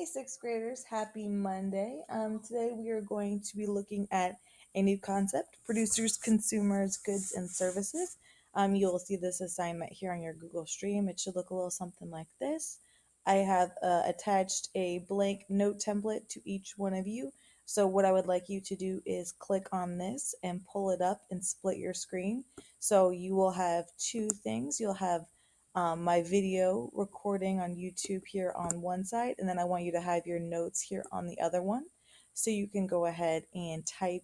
Hey, sixth graders, happy Monday. Today we are going to be looking at a new concept, producers, consumers, goods, and services. You'll see this assignment here on your Google Stream. It should look a little something like this. I have attached a blank note template to each one of you. So what I would like you to do is click on this and pull it up and split your screen. So you will have two things. You'll have my video recording on YouTube here on one side, and then I want you to have your notes here on the other one. So you can go ahead and type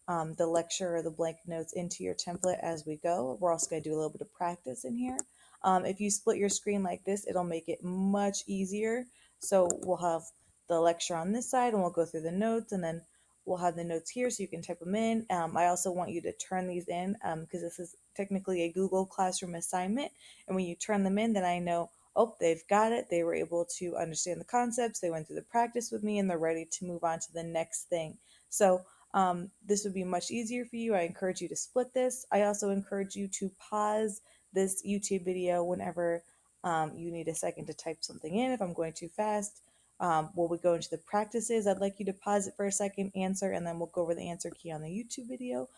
the lecture or the blank notes into your template as we go. We're also going to do a little bit of practice in here. If you split your screen like this, it'll make it much easier. So we'll have the lecture on this side and we'll go through the notes, and then we'll have the notes here so you can type them in. I also want you to turn these in because this is technically a Google Classroom assignment. And when you turn them in, then I know, oh, they've got it. They were able to understand the concepts. They went through the practice with me and they're ready to move on to the next thing. So this would be much easier for you. I encourage you to split this. I also encourage you to pause this YouTube video whenever you need a second to type something in. If I'm going too fast, when we go into the practices, I'd like you to pause it for a second, answer, and then we'll go over the answer key on the YouTube video,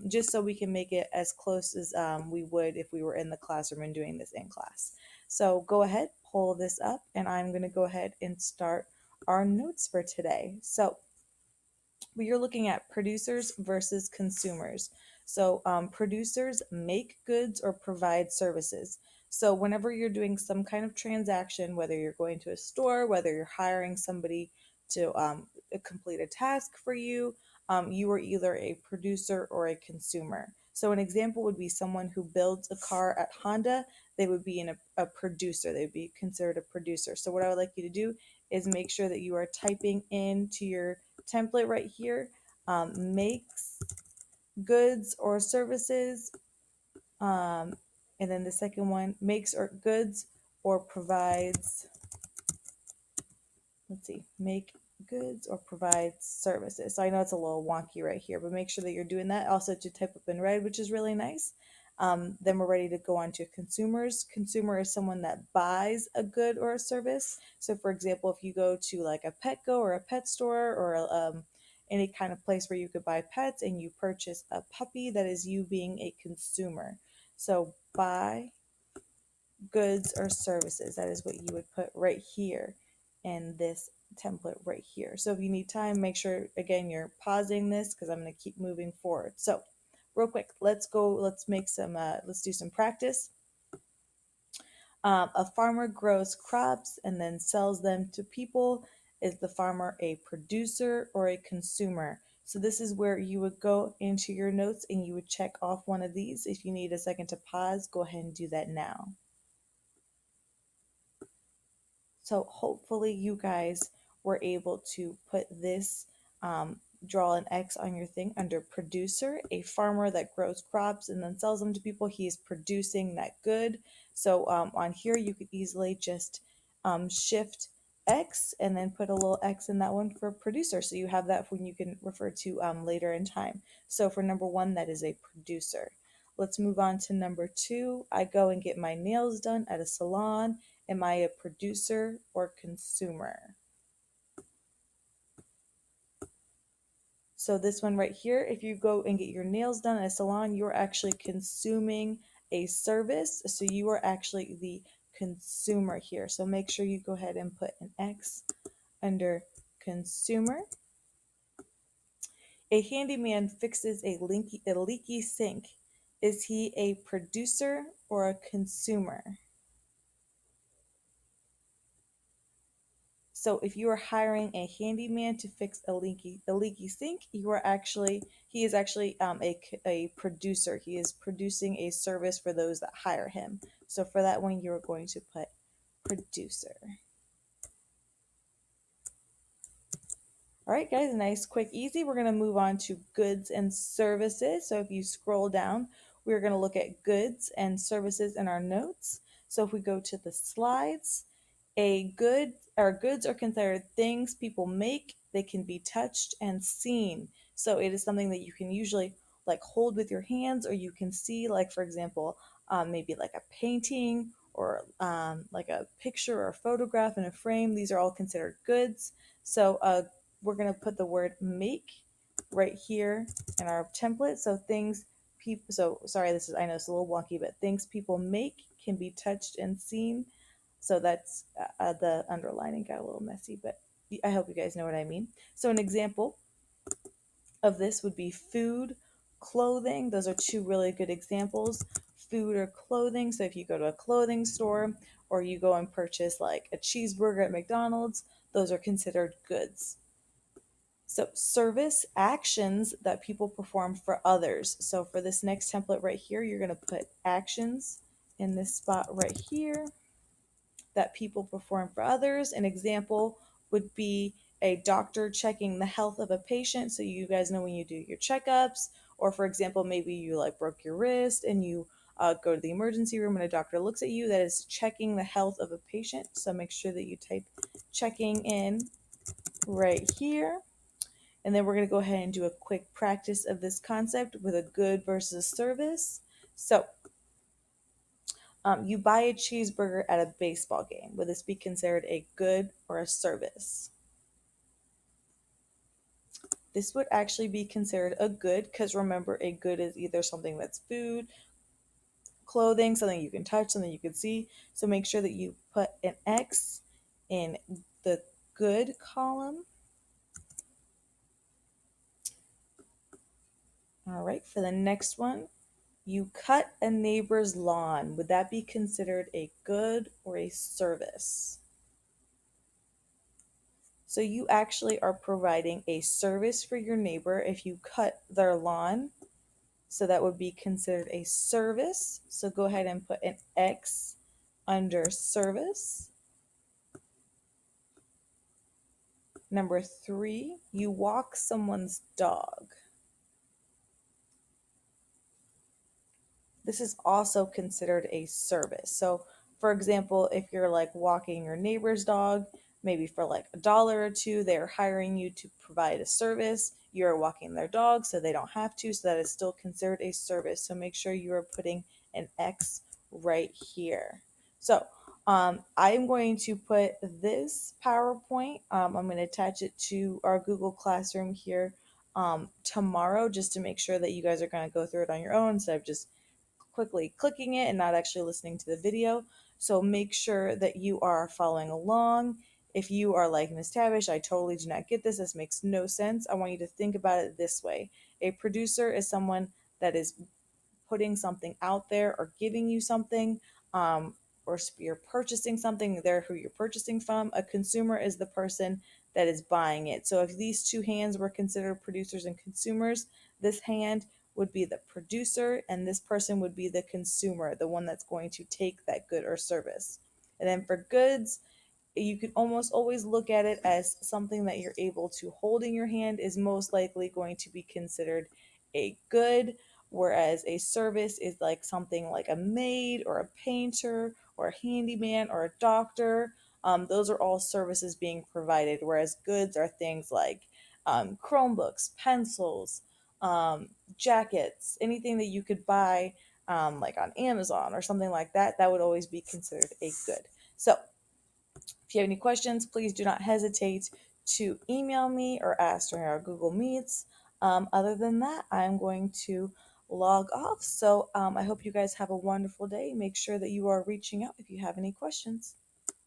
just so we can make it as close as we would if we were in the classroom and doing this in class. So go ahead, pull this up, and I'm going to go ahead and start our notes for today. So we are looking at producers versus consumers. So producers make goods or provide services. So whenever you're doing some kind of transaction, whether you're going to a store, whether you're hiring somebody to complete a task for you, you are either a producer or a consumer. So an example would be someone who builds a car at Honda. They would be a producer. They would be considered a producer. So what I would like you to do is make sure that you are typing into your template right here, makes goods or services, um, and then the second one, makes or goods or provides, let's see, make goods or provides services. So I know it's a little wonky right here, but make sure that you're doing that. Also to type up in red, which is really nice. Then we're ready to go on to consumers. Consumer is someone that buys a good or a service. So for example, if you go to like a Petco or a pet store or any kind of place where you could buy pets and you purchase a puppy, that is you being a consumer. So buy goods or services, that is what you would put right here in this template right here. So if you need time, make sure again you're pausing this because I'm going to keep moving forward. So real quick, let's do some practice. A farmer grows crops and then sells them to people. Is the farmer a producer or a consumer? So this is where you would go into your notes and you would check off one of these. If you need a second to pause, go ahead and do that now. So hopefully you guys were able to put this, draw an X on your thing under producer, a farmer that grows crops and then sells them to people. He is producing that good. So on here, you could easily just shift X and then put a little X in that one for producer. So you have that when you can refer to later in time. So for number one, that is a producer. Let's move on to number two. I go and get my nails done at a salon. Am I a producer or consumer? So this one right here, if you go and get your nails done at a salon, you're actually consuming a service. So you are actually the consumer here. So make sure you go ahead and put an X under consumer. A handyman fixes a leaky sink. Is he a producer or a consumer? So if you are hiring a handyman to fix a leaky sink, he is actually a producer. He is producing a service for those that hire him. So for that one, you're going to put producer. All right, guys, nice, quick, easy. We're going to move on to goods and services. So if you scroll down, we're going to look at goods and services in our notes. So if we go to the slides, goods are considered things people make. They can be touched and seen. So it is something that you can usually like hold with your hands, or you can see, like for example, maybe like a painting or like a picture or a photograph in a frame. These are all considered goods. So we're going to put the word make right here in our template. So things people, so sorry, this is, I know it's a little wonky, but things people make can be touched and seen. So that's the underlining got a little messy, but I hope you guys know what I mean. So an example of this would be food, clothing. Those are two really good examples, food or clothing. So if you go to a clothing store or you go and purchase like a cheeseburger at McDonald's, those are considered goods. So service, actions that people perform for others. So for this next template right here, you're going to put actions in this spot right here that people perform for others. An example would be a doctor checking the health of a patient. So you guys know when you do your checkups, or for example, maybe you like broke your wrist and you go to the emergency room and a doctor looks at you, that is checking the health of a patient. So make sure that you type checking in right here. And then we're going to go ahead and do a quick practice of this concept with a good versus service. So you buy a cheeseburger at a baseball game. Would this be considered a good or a service? This would actually be considered a good because remember, a good is either something that's food, clothing, something you can touch, something you can see. So make sure that you put an X in the good column. All right, for the next one, you cut a neighbor's lawn. Would that be considered a good or a service? So you actually are providing a service for your neighbor if you cut their lawn. So that would be considered a service. So go ahead and put an X under service. Number 3, you walk someone's dog. This is also considered a service. So for example, if you're like walking your neighbor's dog, maybe for like $1 or $2, they're hiring you to provide a service. You're walking their dog so they don't have to, so that is still considered a service. So make sure you are putting an X right here. So I'm going to put this PowerPoint, I'm going to attach it to our Google Classroom here tomorrow, just to make sure that you guys are going to go through it on your own instead of just quickly clicking it and not actually listening to the video. So make sure that you are following along. If you are like, Miss Tavish, I totally do not get this. This makes no sense. I want you to think about it this way. A producer is someone that is putting something out there or giving you something, or you're purchasing something, they're who you're purchasing from. A consumer is the person that is buying it. So if these two hands were considered producers and consumers, this hand would be the producer and this person would be the consumer, the one that's going to take that good or service. And then for goods, you can almost always look at it as something that you're able to hold in your hand is most likely going to be considered a good, whereas a service is like something like a maid or a painter or a handyman or a doctor. Those are all services being provided, whereas goods are things like Chromebooks, pencils, jackets, anything that you could buy like on Amazon or something like that, that would always be considered a good. So if you have any questions, please do not hesitate to email me or ask during our Google Meets. Other than that, I'm going to log off. So I hope you guys have a wonderful day. Make sure that you are reaching out if you have any questions.